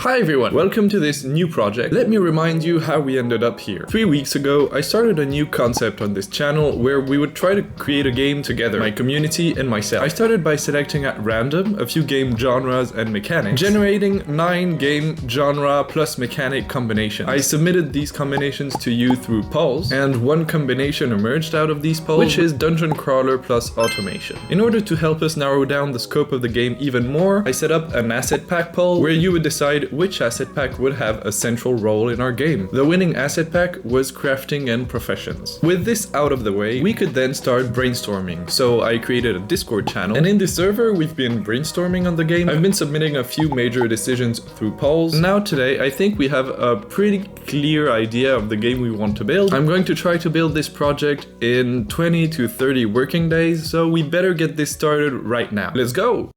Hi everyone, welcome to this new project. Let me remind you how we ended up here. 3 weeks ago, I started a new concept on this channel where we would try to create a game together, my community and myself. I started by selecting at random a few game genres and mechanics, generating 9 game genre plus mechanic combinations. I submitted these combinations to you through polls, and one combination emerged out of these polls, which is dungeon crawler plus automation. In order to help us narrow down the scope of the game even more, I set up an asset pack poll where you would decide which asset pack would have a central role in our game. The winning asset pack was crafting and professions. With this out of the way, we could then start brainstorming. So I created a Discord channel, and in this server we've been brainstorming on the game. I've been submitting a few major decisions through polls. Now today I think we have a pretty clear idea of the game we want to build. I'm going to try to build this project in 20 to 30 working days, so we better get this started right now. Let's go!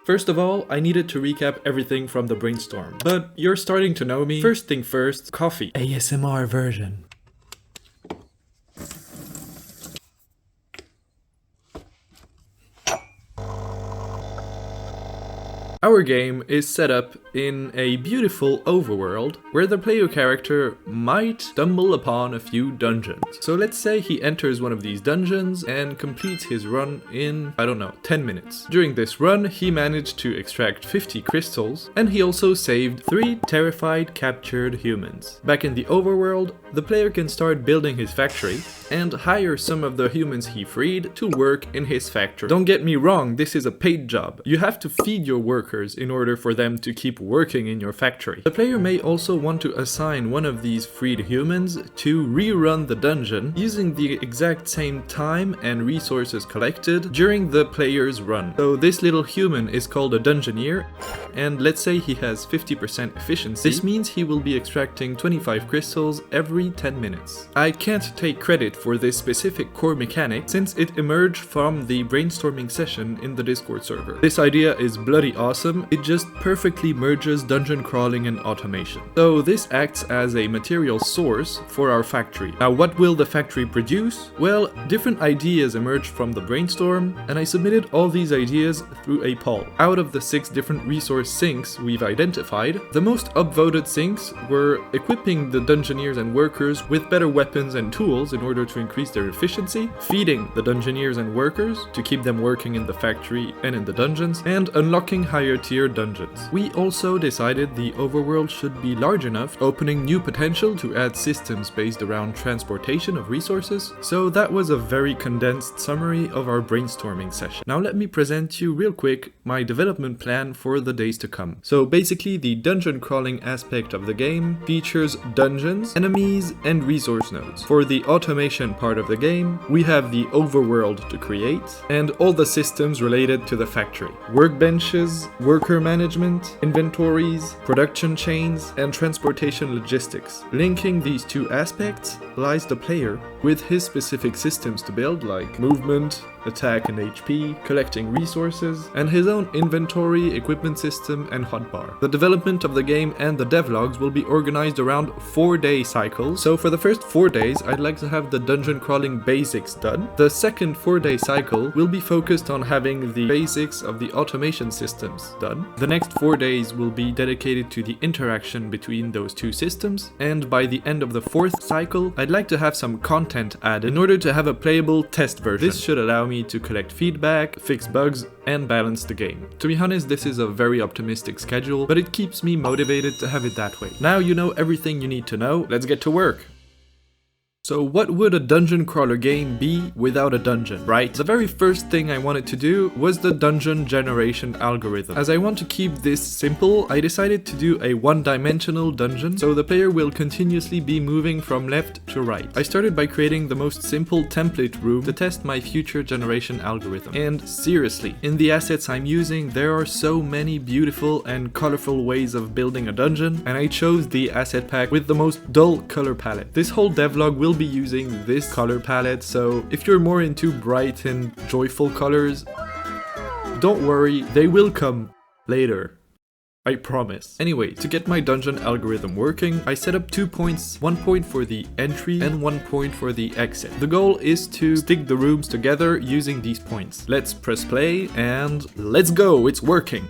First of all, I needed to recap everything from the brainstorm. But you're starting to know me. First thing first, coffee. ASMR version. Our game is set up in a beautiful overworld where the player character might stumble upon a few dungeons. So let's say he enters one of these dungeons and completes his run in, I don't know, 10 minutes. During this run, he managed to extract 50 crystals, and he also saved 3 terrified captured humans. Back in the overworld, the player can start building his factory and hire some of the humans he freed to work in his factory. Don't get me wrong, this is a paid job. You have to feed your workers in order for them to keep working in your factory. The player may also want to assign one of these freed humans to rerun the dungeon using the exact same time and resources collected during the player's run. So this little human is called a dungeoneer, and let's say he has 50% efficiency. This means he will be extracting 25 crystals every 10 minutes. I can't take credit for this specific core mechanic since it emerged from the brainstorming session in the Discord server. This idea is bloody awesome. It just perfectly merges dungeon crawling and automation. So this acts as a material source for our factory. Now what will the factory produce? Well, different ideas emerged from the brainstorm, and I submitted all these ideas through a poll. Out of the 6 different resource sinks we've identified, the most upvoted sinks were equipping the dungeoneers and workers with better weapons and tools in order to increase their efficiency, feeding the dungeoneers and workers to keep them working in the factory and in the dungeons, and unlocking higher tier dungeons. We also decided the overworld should be large enough, opening new potential to add systems based around transportation of resources. So that was a very condensed summary of our brainstorming session. Now let me present you real quick my development plan for the days to come. So basically the dungeon crawling aspect of the game features dungeons, enemies, and resource nodes. For the automation part of the game, we have the overworld to create and all the systems related to the factory. Workbenches, worker management, inventories, production chains, and transportation logistics. Linking these two aspects lies the player with his specific systems to build, like movement, attack and HP, collecting resources, and his own inventory, equipment system, and hotbar. The development of the game and the devlogs will be organized around 4-day cycles. So for the first 4 days, I'd like to have the dungeon crawling basics done. The second 4-day cycle will be focused on having the basics of the automation systems done. The next 4 days will be dedicated to the interaction between those two systems, and by the end of the 4th cycle, I'd like to have some content added in order to have a playable test version. This should allow me to collect feedback, fix bugs, and balance the game. To be honest, this is a very optimistic schedule, but it keeps me motivated to have it that way. Now you know everything you need to know, let's get to work! So what would a dungeon crawler game be without a dungeon, right? The very first thing I wanted to do was the dungeon generation algorithm. As I want to keep this simple, I decided to do a one-dimensional dungeon, so the player will continuously be moving from left to right. I started by creating the most simple template room to test my future generation algorithm. And seriously, in the assets I'm using, there are so many beautiful and colorful ways of building a dungeon, and I chose the asset pack with the most dull color palette. This whole devlog will be using this color palette, so if you're more into bright and joyful colors, don't worry, they will come later. I promise. Anyway, to get my dungeon algorithm working, I set up 2 points, 1 point for the entry and 1 point for the exit. The goal is to stick the rooms together using these points. Let's press play and let's go, it's working.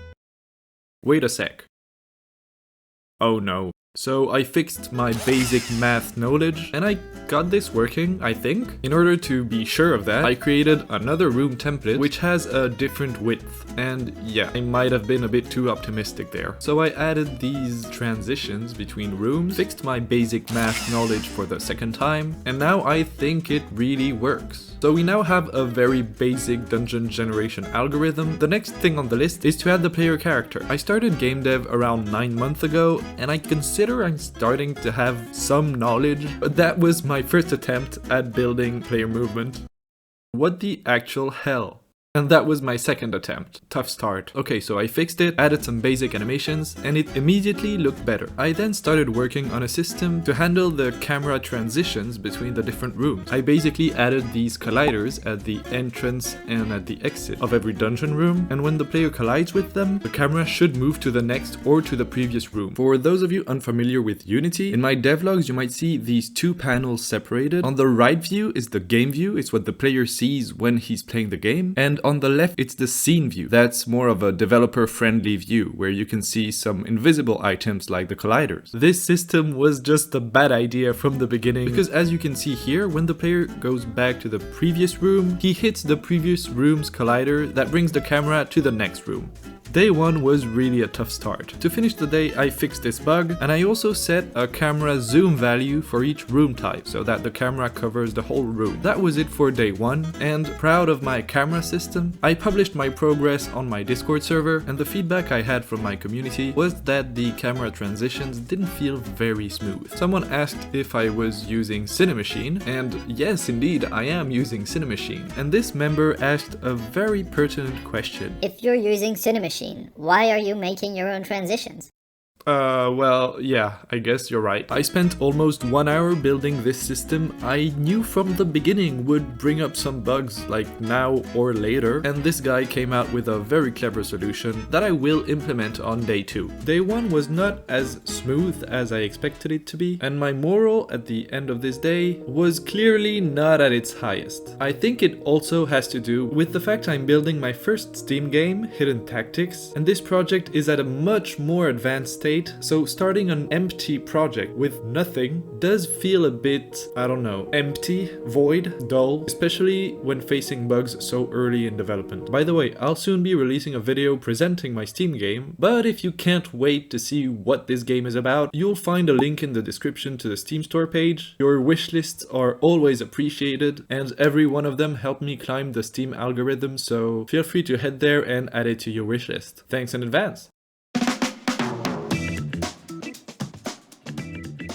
Wait a sec. Oh no. So I fixed my basic math knowledge and I got this working, I think. In order to be sure of that, I created another room template which has a different width. And yeah, I might have been a bit too optimistic there. So I added these transitions between rooms, fixed my basic math knowledge for the second time, and now I think it really works. So we now have a very basic dungeon generation algorithm. The next thing on the list is to add the player character. I started game dev around 9 months ago and I consider I'm starting to have some knowledge, but that was my first attempt at building player movement. What the actual hell? And that was my second attempt. Tough start. Okay, so I fixed it, added some basic animations, and it immediately looked better. I then started working on a system to handle the camera transitions between the different rooms. I basically added these colliders at the entrance and at the exit of every dungeon room, and when the player collides with them, the camera should move to the next or to the previous room. For those of you unfamiliar with Unity, in my devlogs you might see these two panels separated. On the right view is the game view, it's what the player sees when he's playing the game, and on the left it's the scene view. That's more of a developer friendly view where you can see some invisible items like the colliders. This system was just a bad idea from the beginning because as you can see here, when the player goes back to the previous room, he hits the previous room's collider that brings the camera to the next room. Day 1 was really a tough start. To finish the day, I fixed this bug, and I also set a camera zoom value for each room type, so that the camera covers the whole room. That was it for day 1, and proud of my camera system, I published my progress on my Discord server, and the feedback I had from my community was that the camera transitions didn't feel very smooth. Someone asked if I was using Cinemachine, and yes, indeed, I am using Cinemachine. And this member asked a very pertinent question. If you're using Cinemachine, why are you making your own transitions? Well, yeah, I guess you're right. I spent almost 1 hour building this system I knew from the beginning would bring up some bugs like now or later, and this guy came out with a very clever solution that I will implement on day 2. Day 1 was not as smooth as I expected it to be, and my morale at the end of this day was clearly not at its highest. I think it also has to do with the fact I'm building my first Steam game, Hidden Tactics, and this project is at a much more advanced stage. So starting an empty project with nothing does feel a bit, I don't know, empty, void, dull, especially when facing bugs so early in development. By the way, I'll soon be releasing a video presenting my Steam game, but if you can't wait to see what this game is about, you'll find a link in the description to the Steam store page. Your wishlists are always appreciated, and every one of them helped me climb the Steam algorithm, so feel free to head there and add it to your wishlist. Thanks in advance!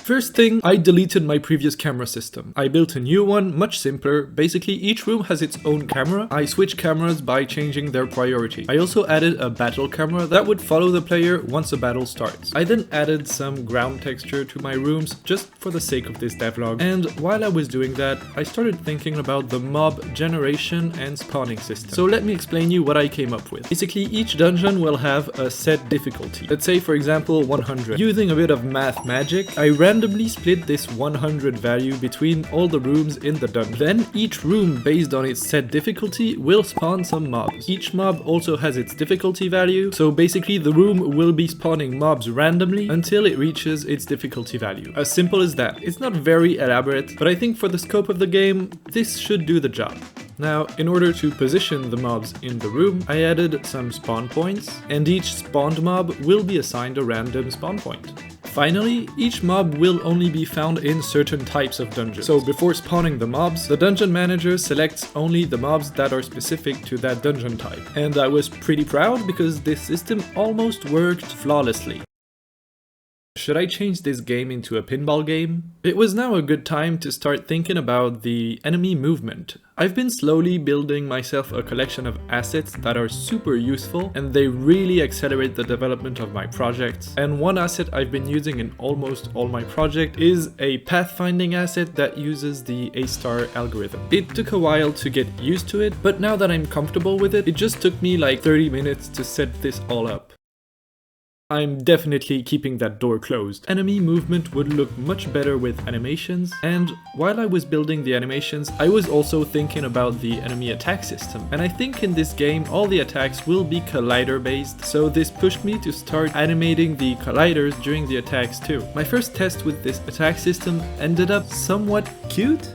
First thing, I deleted my previous camera system. I built a new one, much simpler. Basically, each room has its own camera. I switch cameras by changing their priority. I also added a battle camera that would follow the player once a battle starts. I then added some ground texture to my rooms just for the sake of this devlog. And while I was doing that, I started thinking about the mob generation and spawning system. So let me explain you what I came up with. Basically, each dungeon will have a set difficulty. Let's say, for example, 100. Using a bit of math magic, I randomly split this 100 value between all the rooms in the dungeon. Then each room based on its set difficulty will spawn some mobs. Each mob also has its difficulty value, so basically the room will be spawning mobs randomly until it reaches its difficulty value. As simple as that. It's not very elaborate, but I think for the scope of the game, this should do the job. Now, in order to position the mobs in the room, I added some spawn points, and each spawned mob will be assigned a random spawn point. Finally, each mob will only be found in certain types of dungeons. So before spawning the mobs, the dungeon manager selects only the mobs that are specific to that dungeon type. And I was pretty proud because this system almost worked flawlessly. Should I change this game into a pinball game? It was now a good time to start thinking about the enemy movement. I've been slowly building myself a collection of assets that are super useful and they really accelerate the development of my projects. And one asset I've been using in almost all my projects is a pathfinding asset that uses the A* algorithm. It took a while to get used to it, but now that I'm comfortable with it, it just took me like 30 minutes to set this all up. I'm definitely keeping that door closed. Enemy movement would look much better with animations, and while I was building the animations, I was also thinking about the enemy attack system. And I think in this game all the attacks will be collider based, so this pushed me to start animating the colliders during the attacks too. My first test with this attack system ended up somewhat cute.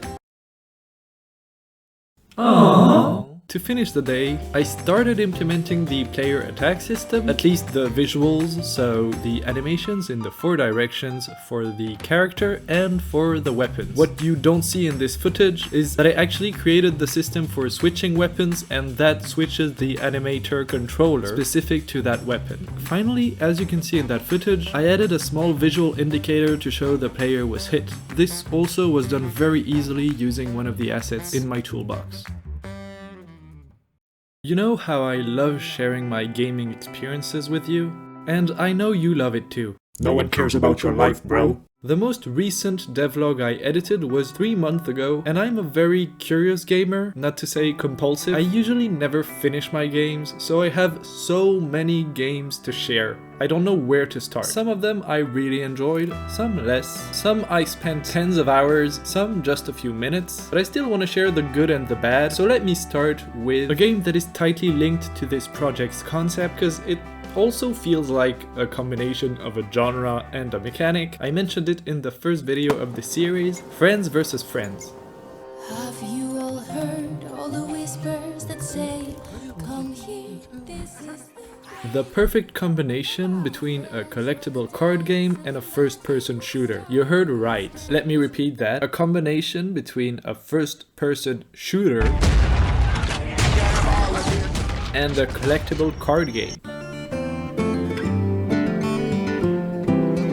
Aww. To finish the day, I started implementing the player attack system, at least the visuals, so the animations in the 4 directions for the character and for the weapons. What you don't see in this footage is that I actually created the system for switching weapons, and that switches the animator controller specific to that weapon. Finally, as you can see in that footage, I added a small visual indicator to show the player was hit. This also was done very easily using one of the assets in my toolbox. You know how I love sharing my gaming experiences with you? And I know you love it too. No one cares about your life, bro. The most recent devlog I edited was 3 months ago, and I'm a very curious gamer, not to say compulsive. I usually never finish my games, so I have so many games to share. I don't know where to start. Some of them I really enjoyed, some less. Some I spent tens of hours, some just a few minutes. But I still want to share the good and the bad, so let me start with a game that is tightly linked to this project's concept, because it also feels like a combination of a genre and a mechanic. I mentioned it in the first video of the series, Friends vs. Friends. Have you all heard all the whispers that say, come here, this is The perfect combination between a collectible card game and a first-person shooter. You heard right. Let me repeat that. A combination between a first-person shooter and a collectible card game.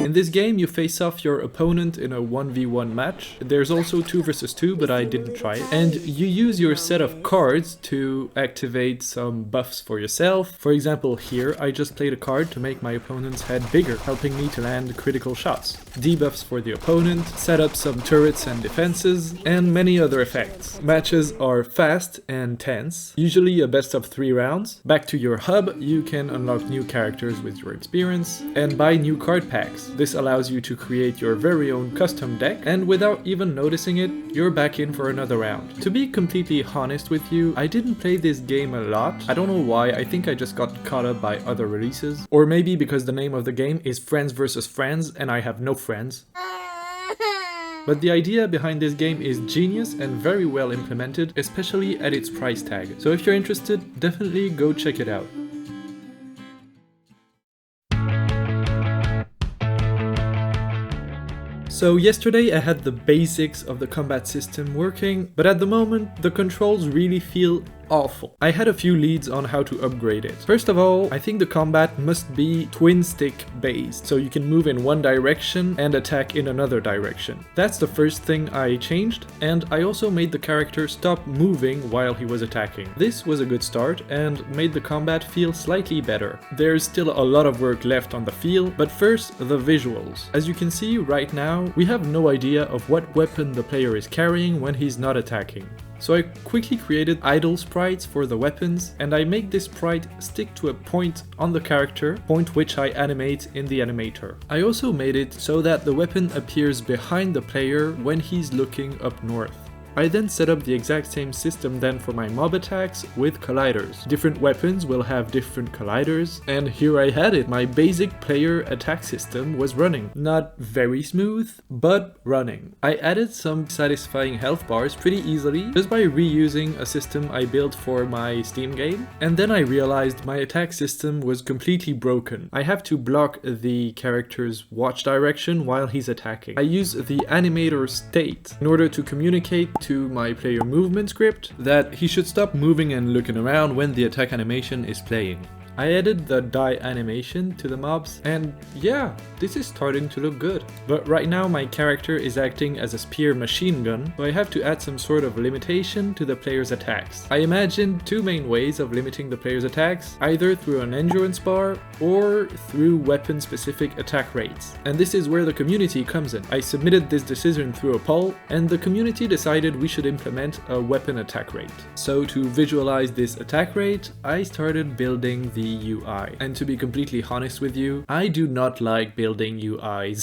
In this game, you face off your opponent in a 1v1 match. There's also 2 vs 2, but I didn't try it. And you use your set of cards to activate some buffs for yourself. For example, here, I just played a card to make my opponent's head bigger, helping me to land critical shots. Debuffs for the opponent, set up some turrets and defenses, and many other effects. Matches are fast and tense, usually a best of 3 rounds. Back to your hub, you can unlock new characters with your experience, and buy new card packs. This allows you to create your very own custom deck, and without even noticing it, you're back in for another round. To be completely honest with you, I didn't play this game a lot. I don't know why, I think I just got caught up by other releases. Or maybe because the name of the game is Friends vs. Friends and I have no friends. But the idea behind this game is genius and very well implemented, especially at its price tag. So if you're interested, definitely go check it out. So yesterday I had the basics of the combat system working, but at the moment the controls really feel awful. I had a few leads on how to upgrade it. First of all, I think the combat must be twin stick based, so you can move in one direction and attack in another direction. That's the first thing I changed, and I also made the character stop moving while he was attacking. This was a good start and made the combat feel slightly better. There's still a lot of work left on the feel, but first the visuals. As you can see right now, we have no idea of what weapon the player is carrying when he's not attacking. So I quickly created idle sprites for the weapons, and I make this sprite stick to a point on the character, point which I animate in the animator. I also made it so that the weapon appears behind the player when he's looking up north. I then set up the exact same system then for my mob attacks with colliders. Different weapons will have different colliders, and here I had it. My basic player attack system was running. Not very smooth, but running. I added some satisfying health bars pretty easily just by reusing a system I built for my Steam game. And then I realized my attack system was completely broken. I have to block the character's watch direction while he's attacking. I use the animator state in order to communicate to my player movement script that he should stop moving and looking around when the attack animation is playing. I added the die animation to the mobs, and yeah, this is starting to look good. But right now my character is acting as a spear machine gun, so I have to add some sort of limitation to the player's attacks. I imagined 2 main ways of limiting the player's attacks, either through an endurance bar or through weapon-specific attack rates. And this is where the community comes in. I submitted this decision through a poll, and the community decided we should implement a weapon attack rate. So to visualize this attack rate, I started building the the UI. And to be completely honest with you, I do not like building UIs.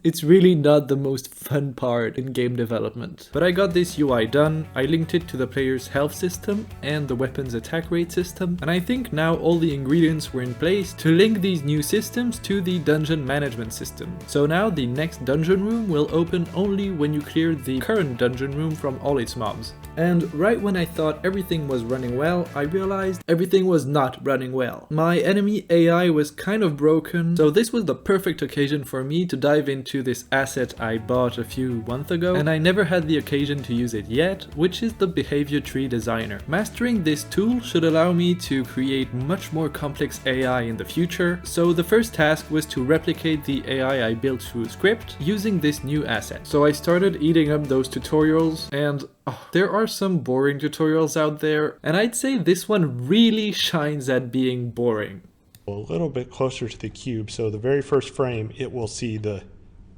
It's really not the most fun part in game development. But I got this UI done, I linked it to the player's health system and the weapon's attack rate system, and I think now all the ingredients were in place to link these new systems to the dungeon management system. So now the next dungeon room will open only when you clear the current dungeon room from all its mobs. And right when I thought everything was running well, I realized everything was not running well. My enemy AI was kind of broken, so this was the perfect occasion for me to dive into this asset I bought a few months ago, and I never had the occasion to use it yet, which is the Behavior Tree Designer. Mastering this tool should allow me to create much more complex AI in the future, so the first task was to replicate the AI I built through script using this new asset. So I started eating up those tutorials, and there are some boring tutorials out there, and I'd say this one really shines at being boring. A little bit closer to the cube, so the very first frame it will see the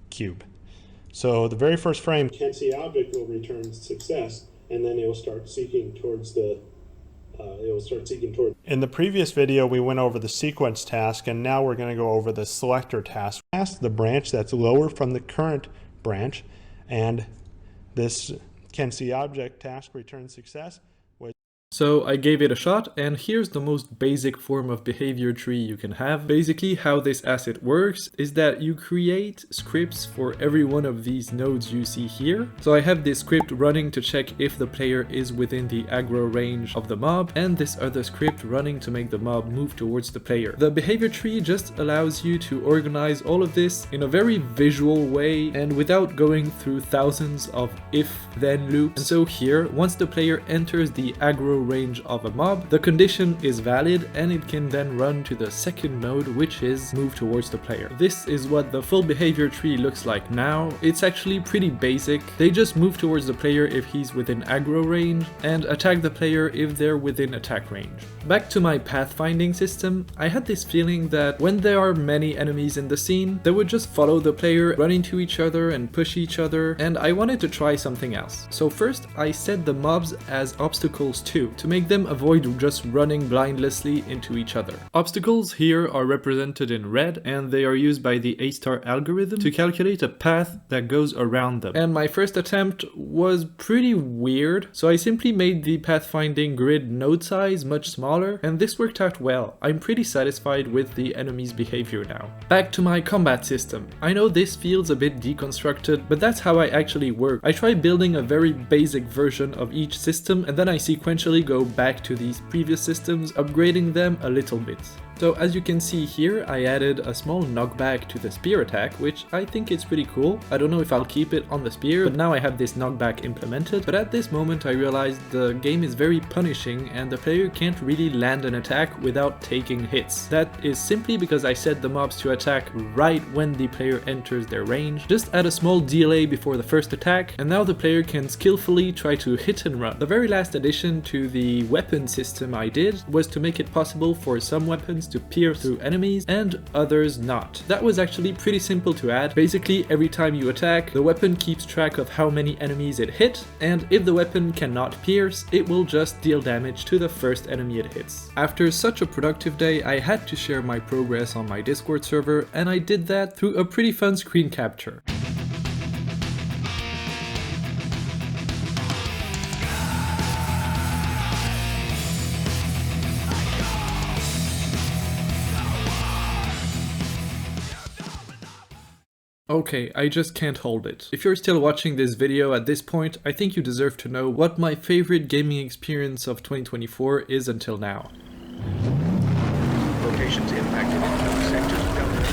cube. So the very first frame Can't see object will return success, and then it will start seeking towards the In the previous video we went over the sequence task, and now we're going to go over the selector task. Ask the branch that's lower from the current branch, and this can see object task return success. So I gave it a shot, and here's the most basic form of behavior tree you can have. Basically how this asset works is that you create scripts for every one of these nodes you see here. So I have this script running to check if the player is within the aggro range of the mob, and this other script running to make the mob move towards the player. The behavior tree just allows you to organize all of this in a very visual way and without going through thousands of if-then loops. And so here, once the player enters the aggro range of a mob, the condition is valid and it can then run to the second node, which is move towards the player. This is what the full behavior tree looks like now. It's actually pretty basic. They just move towards the player if he's within aggro range and attack the player if they're within attack range. Back to my pathfinding system, I had this feeling that when there are many enemies in the scene, they would just follow the player, run into each other and push each other, and I wanted to try something else. So first I set the mobs as obstacles too, to make them avoid just running blindlessly into each other. Obstacles here are represented in red, and they are used by the A-star algorithm to calculate a path that goes around them. And my first attempt was pretty weird, so I simply made the pathfinding grid node size much smaller, and this worked out well. I'm pretty satisfied with the enemy's behavior now. Back to my combat system. I know this feels a bit deconstructed, but that's how I actually work. I try building a very basic version of each system, and then I sequentially go back to these previous systems, upgrading them a little bit. So as you can see here, I added a small knockback to the spear attack, which I think is pretty cool. I don't know if I'll keep it on the spear, but now I have this knockback implemented. But at this moment I realized the game is very punishing and the player can't really land an attack without taking hits. That is simply because I set the mobs to attack right when the player enters their range. Just add a small delay before the first attack, and now the player can skillfully try to hit and run. The very last addition to the weapon system I did was to make it possible for some weapons to pierce through enemies and others not. That was actually pretty simple to add. Basically, every time you attack, the weapon keeps track of how many enemies it hit, and if the weapon cannot pierce, it will just deal damage to the first enemy it hits. After such a productive day, I had to share my progress on my Discord server, and I did that through a pretty fun screen capture. Okay, I just can't hold it. If you're still watching this video at this point, I think you deserve to know what my favorite gaming experience of 2024 is until now. Locations impacted in known sectors of government.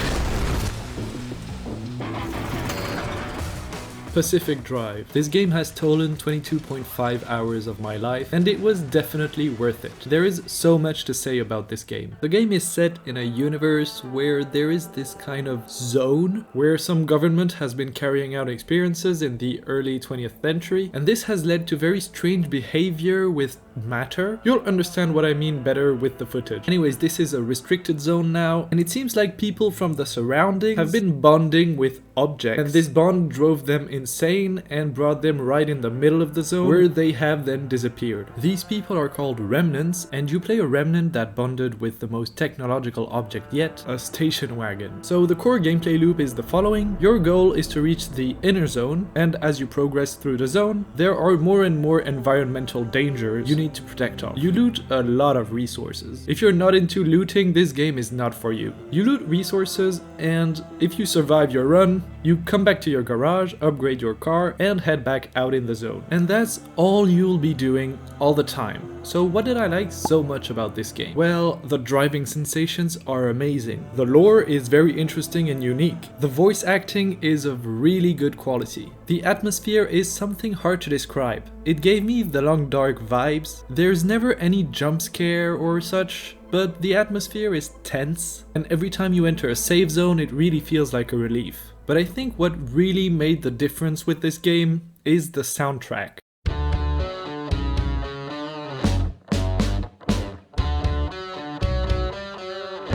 Pacific Drive. This game has stolen 22.5 hours of my life, and it was definitely worth it. There is so much to say about this game. The game is set in a universe where there is this kind of zone where some government has been carrying out experiences in the early 20th century, and this has led to very strange behavior with matter. You'll understand what I mean better with the footage. Anyways, this is a restricted zone now, and it seems like people from the surroundings have been bonding with objects, and this bond drove them insane and brought them right in the middle of the zone, where they have then disappeared. These people are called remnants, and you play a remnant that bonded with the most technological object yet, a station wagon. So the core gameplay loop is the following. Your goal is to reach the inner zone, and as you progress through the zone, there are more and more environmental dangers you need to protect off. You loot a lot of resources. If you're not into looting, this game is not for you. You loot resources, and if you survive your run, you come back to your garage, upgrade your car, and head back out in the zone. And that's all you'll be doing all the time. So what did I like so much about this game? Well, the driving sensations are amazing. The lore is very interesting and unique. The voice acting is of really good quality. The atmosphere is something hard to describe. It gave me the Long Dark vibes. There's never any jump scare or such, but the atmosphere is tense, and every time you enter a save zone, it really feels like a relief. But I think what really made the difference with this game is the soundtrack.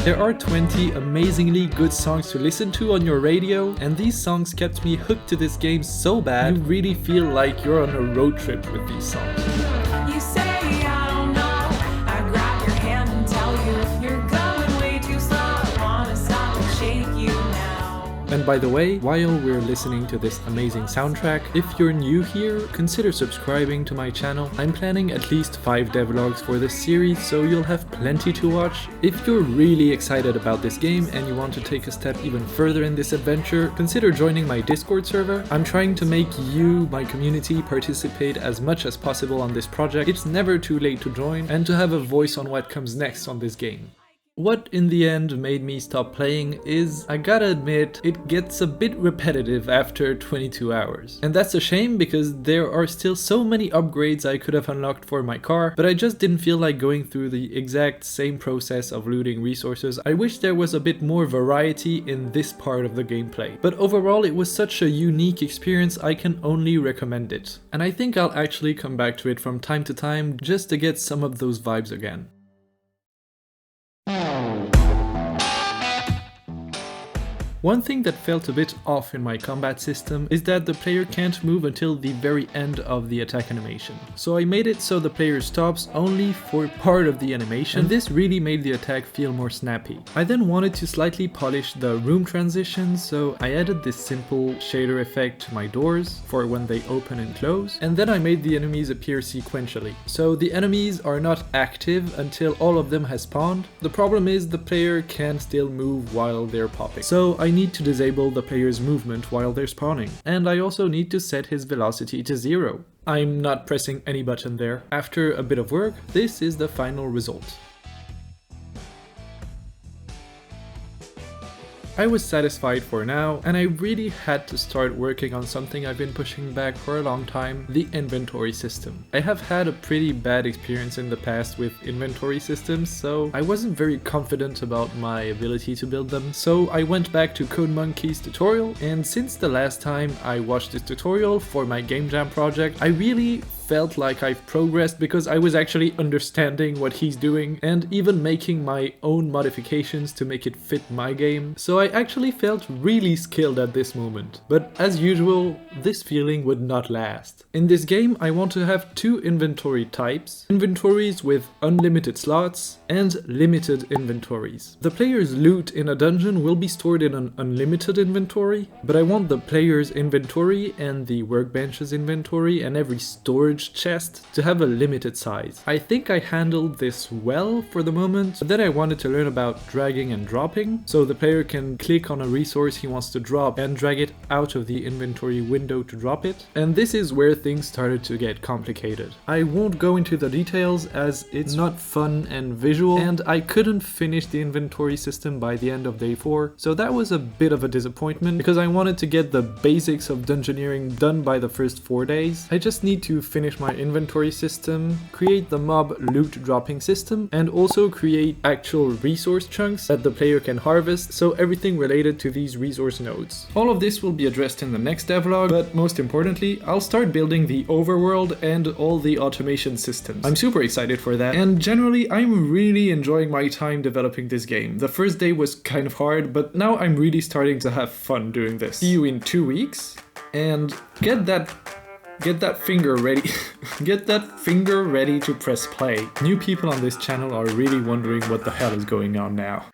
There are 20 amazingly good songs to listen to on your radio, and these songs kept me hooked to this game so bad, you really feel like you're on a road trip with these songs. You say I don't know. I grab your hand and tell you you're going way too slow. I wanna stop and shake you now. And by the way, while we're listening to this amazing soundtrack, if you're new here, consider subscribing to my channel. I'm planning at least 5 devlogs for this series, so you'll have plenty to watch. If you're really excited about this game and you want to take a step even further in this adventure, consider joining my Discord server. I'm trying to make you, my community, participate as much as possible on this project. It's never too late to join and to have a voice on what comes next on this game. What in the end made me stop playing is, I gotta admit, it gets a bit repetitive after 22 hours. And that's a shame because there are still so many upgrades I could have unlocked for my car, but I just didn't feel like going through the exact same process of looting resources. I wish there was a bit more variety in this part of the gameplay. But overall, it was such a unique experience, I can only recommend it. And I think I'll actually come back to it from time to time just to get some of those vibes again. One thing that felt a bit off in my combat system is that the player can't move until the very end of the attack animation. So I made it so the player stops only for part of the animation, and this really made the attack feel more snappy. I then wanted to slightly polish the room transitions, so I added this simple shader effect to my doors for when they open and close, and then I made the enemies appear sequentially. So the enemies are not active until all of them has spawned. The problem is the player can still move while they're popping. So I need to disable the player's movement while they're spawning, and I also need to set his velocity to 0. I'm not pressing any button there. After a bit of work, this is the final result. I was satisfied for now, and I really had to start working on something I've been pushing back for a long time, the inventory system. I have had a pretty bad experience in the past with inventory systems, so I wasn't very confident about my ability to build them. So I went back to CodeMonkey's tutorial, and since the last time I watched this tutorial for my Game Jam project, I really felt like I've progressed because I was actually understanding what he's doing and even making my own modifications to make it fit my game. So I actually felt really skilled at this moment. But as usual, this feeling would not last. In this game, I want to have 2 inventory types: inventories with unlimited slots and limited inventories. The player's loot in a dungeon will be stored in an unlimited inventory, but I want the player's inventory and the workbench's inventory and every storage chest to have a limited size. I think I handled this well for the moment, but then I wanted to learn about dragging and dropping, so the player can click on a resource he wants to drop and drag it out of the inventory window to drop it. And this is where things started to get complicated. I won't go into the details as it's not fun and visual, and I couldn't finish the inventory system by the end of day 4, so that was a bit of a disappointment because I wanted to get the basics of dungeoneering done by the first 4 days. I just need to finish rearrange my inventory system, create the mob loot dropping system, and also create actual resource chunks that the player can harvest, so everything related to these resource nodes. All of this will be addressed in the next devlog, but most importantly, I'll start building the overworld and all the automation systems. I'm super excited for that, and generally I'm really enjoying my time developing this game. The first day was kind of hard, but now I'm really starting to have fun doing this. See you in 2 weeks, and get that finger ready. Get that finger ready to press play. New people on this channel are really wondering what the hell is going on now.